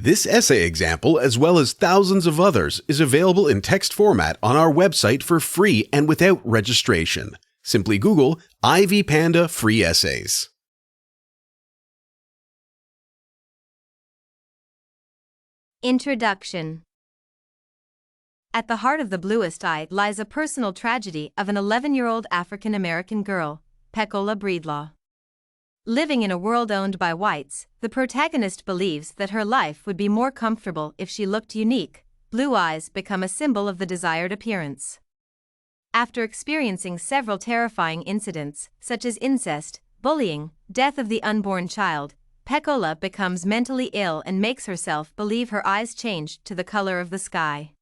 This essay example, as well as thousands of others, is available in text format on our website for free and without registration. Simply Google Ivy Panda Free Essays. Introduction. At the heart of The Bluest Eye lies a personal tragedy of an 11-year-old African-American girl, Pecola Breedlaw. Living in a world owned by whites, the protagonist believes that her life would be more comfortable if she looked unique. Blue eyes become a symbol of the desired appearance. After experiencing several terrifying incidents, such as incest, bullying, death of the unborn child, Pecola becomes mentally ill and makes herself believe her eyes changed to the color of the sky.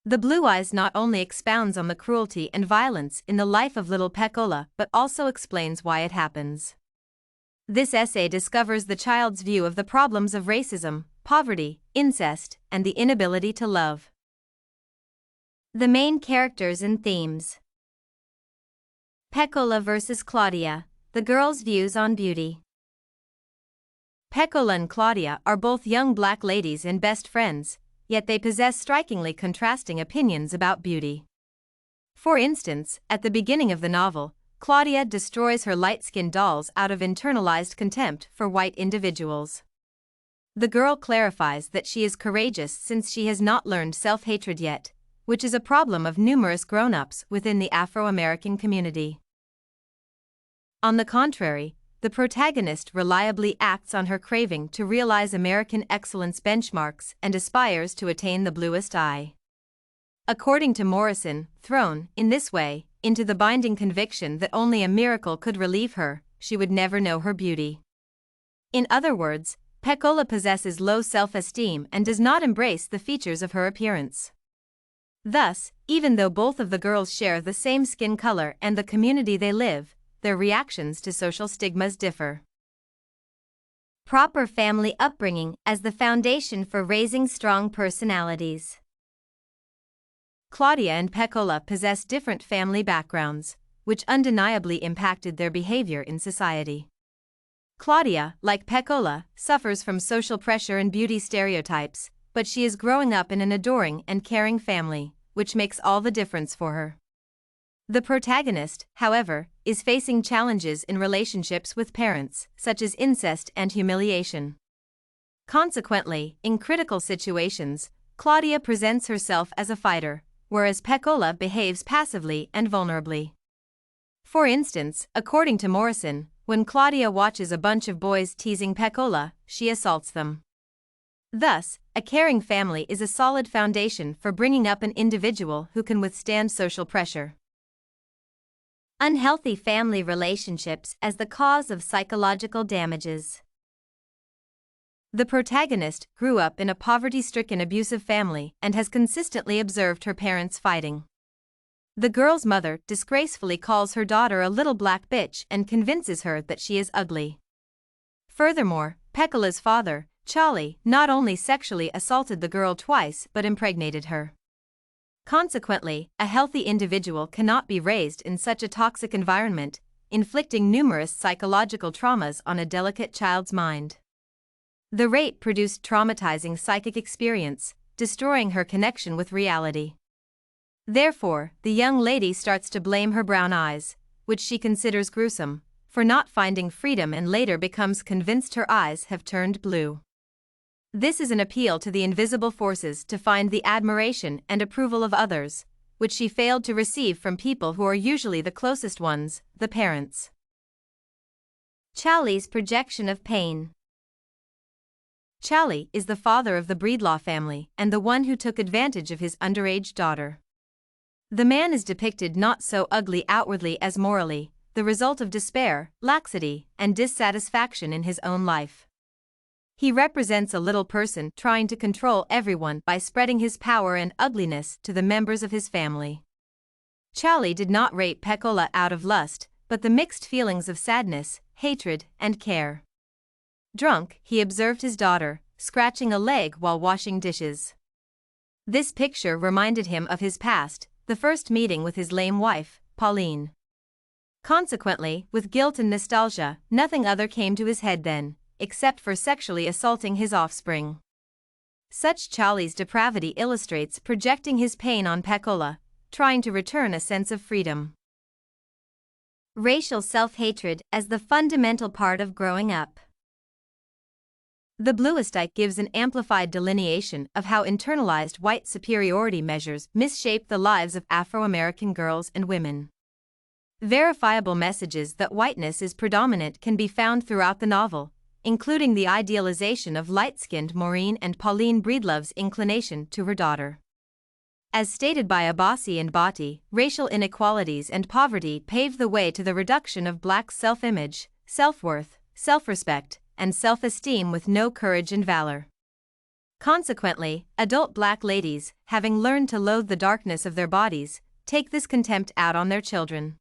The Blue Eyes not only expounds on the cruelty and violence in the life of little Pecola but also explains why it happens. This essay discovers the child's view of the problems of racism, poverty, incest, and the inability to love. The main characters and themes. Pecola versus Claudia, the girl's views on beauty. Pecola and Claudia are both young black ladies and best friends, yet they possess strikingly contrasting opinions about beauty. For instance, at the beginning of the novel, Claudia destroys her light-skinned dolls out of internalized contempt for white individuals. The girl clarifies that she is courageous since she has not learned self-hatred yet, which is a problem of numerous grown-ups within the Afro-American community. On the contrary, the protagonist reliably acts on her craving to realize American excellence benchmarks and aspires to attain the bluest eye. According to Morrison, thrown, in this way, into the binding conviction that only a miracle could relieve her, she would never know her beauty. In other words, Pecola possesses low self-esteem and does not embrace the features of her appearance. Thus, even though both of the girls share the same skin color and the community they live, their reactions to social stigmas differ. Proper family upbringing as the foundation for raising strong personalities. Claudia and Pecola possess different family backgrounds, which undeniably impacted their behavior in society. Claudia, like Pecola, suffers from social pressure and beauty stereotypes, but she is growing up in an adoring and caring family, which makes all the difference for her. The protagonist, however, is facing challenges in relationships with parents, such as incest and humiliation. Consequently, in critical situations, Claudia presents herself as a fighter, whereas Pecola behaves passively and vulnerably. For instance, according to Morrison, when Claudia watches a bunch of boys teasing Pecola, she assaults them. Thus, a caring family is a solid foundation for bringing up an individual who can withstand social pressure. Unhealthy family relationships as the cause of psychological damages. The protagonist grew up in a poverty-stricken abusive family and has consistently observed her parents fighting. The girl's mother disgracefully calls her daughter a little black bitch and convinces her that she is ugly. Furthermore, Pecola's father, Charlie, not only sexually assaulted the girl twice but impregnated her. Consequently, a healthy individual cannot be raised in such a toxic environment, inflicting numerous psychological traumas on a delicate child's mind. The rape produced traumatizing psychic experience, destroying her connection with reality. Therefore, the young lady starts to blame her brown eyes, which she considers gruesome, for not finding freedom and later becomes convinced her eyes have turned blue. This is an appeal to the invisible forces to find the admiration and approval of others, which she failed to receive from people who are usually the closest ones, the parents. Charlie's projection of pain. Charlie is the father of the Breedlaw family and the one who took advantage of his underage daughter. The man is depicted not so ugly outwardly as morally, the result of despair, laxity, and dissatisfaction in his own life. He represents a little person trying to control everyone by spreading his power and ugliness to the members of his family. Charlie did not rape Pecola out of lust, but the mixed feelings of sadness, hatred, and care. Drunk, he observed his daughter, scratching a leg while washing dishes. This picture reminded him of his past, the first meeting with his lame wife, Pauline. Consequently, with guilt and nostalgia, nothing other came to his head then, except for sexually assaulting his offspring. Such Charlie's depravity illustrates projecting his pain on Pecola, trying to return a sense of freedom. Racial self-hatred as the fundamental part of growing up. The Bluest Eye gives an amplified delineation of how internalized white superiority measures misshape the lives of Afro-American girls and women. Verifiable messages that whiteness is predominant can be found throughout the novel, including the idealization of light-skinned Maureen and Pauline Breedlaw's inclination to her daughter. As stated by Abbasi and Bhatti, racial inequalities and poverty pave the way to the reduction of blacks' self-image, self-worth, self-respect, and self-esteem with no courage and valor. Consequently, adult black ladies, having learned to loathe the darkness of their bodies, take this contempt out on their children.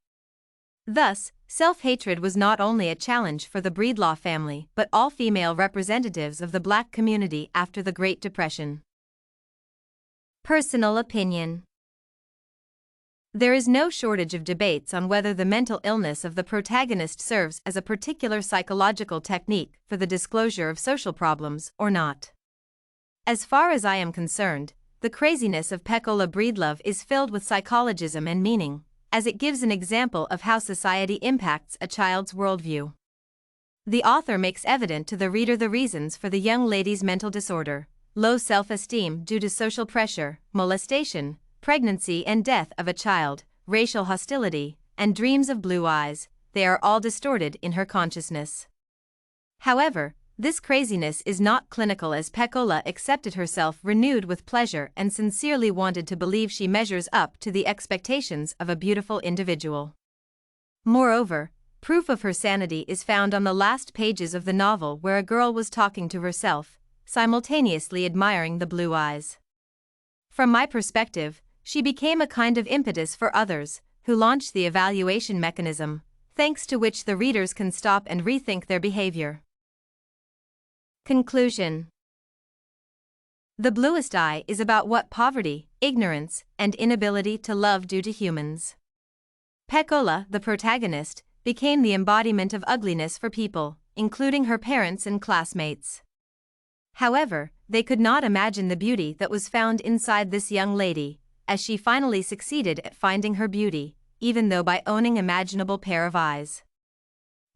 Thus, self-hatred was not only a challenge for the Breedlaw family but all female representatives of the black community after the Great Depression. Personal opinion. There is no shortage of debates on whether the mental illness of the protagonist serves as a particular psychological technique for the disclosure of social problems or not. As far as I am concerned, the craziness of Pecola Breedlaw is filled with psychologism and meaning, as it gives an example of how society impacts a child's worldview. The author makes evident to the reader the reasons for the young lady's mental disorder: low self-esteem due to social pressure, molestation, pregnancy and death of a child, racial hostility, and dreams of blue eyes. They are all distorted in her consciousness. However, this craziness is not clinical, as Pecola accepted herself renewed with pleasure and sincerely wanted to believe she measures up to the expectations of a beautiful individual. Moreover, proof of her sanity is found on the last pages of the novel, where a girl was talking to herself, simultaneously admiring the blue eyes. From my perspective, she became a kind of impetus for others, who launched the evaluation mechanism, thanks to which the readers can stop and rethink their behavior. Conclusion. The Bluest Eye is about what poverty, ignorance, and inability to love do to humans. Pecola, the protagonist, became the embodiment of ugliness for people, including her parents and classmates. However, they could not imagine the beauty that was found inside this young lady, as she finally succeeded at finding her beauty, even though by owning an imaginable pair of eyes.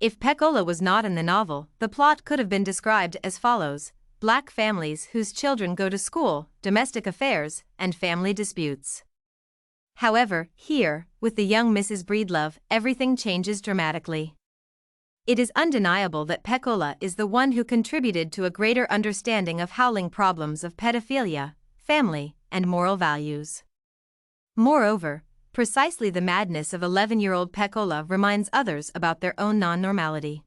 If Pecola was not in the novel, the plot could have been described as follows: black families whose children go to school, domestic affairs, and family disputes. However, here, with the young Mrs. Breedlaw, everything changes dramatically. It is undeniable that Pecola is the one who contributed to a greater understanding of howling problems of pedophilia, family, and moral values. Moreover, precisely the madness of 11-year-old Pecola reminds others about their own non-normality.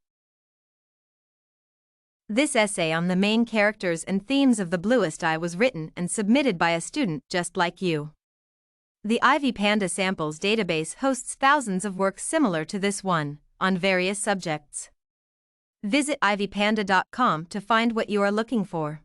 This essay on the main characters and themes of The Bluest Eye was written and submitted by a student just like you. The Ivy Panda Samples database hosts thousands of works similar to this one, on various subjects. Visit ivypanda.com to find what you are looking for.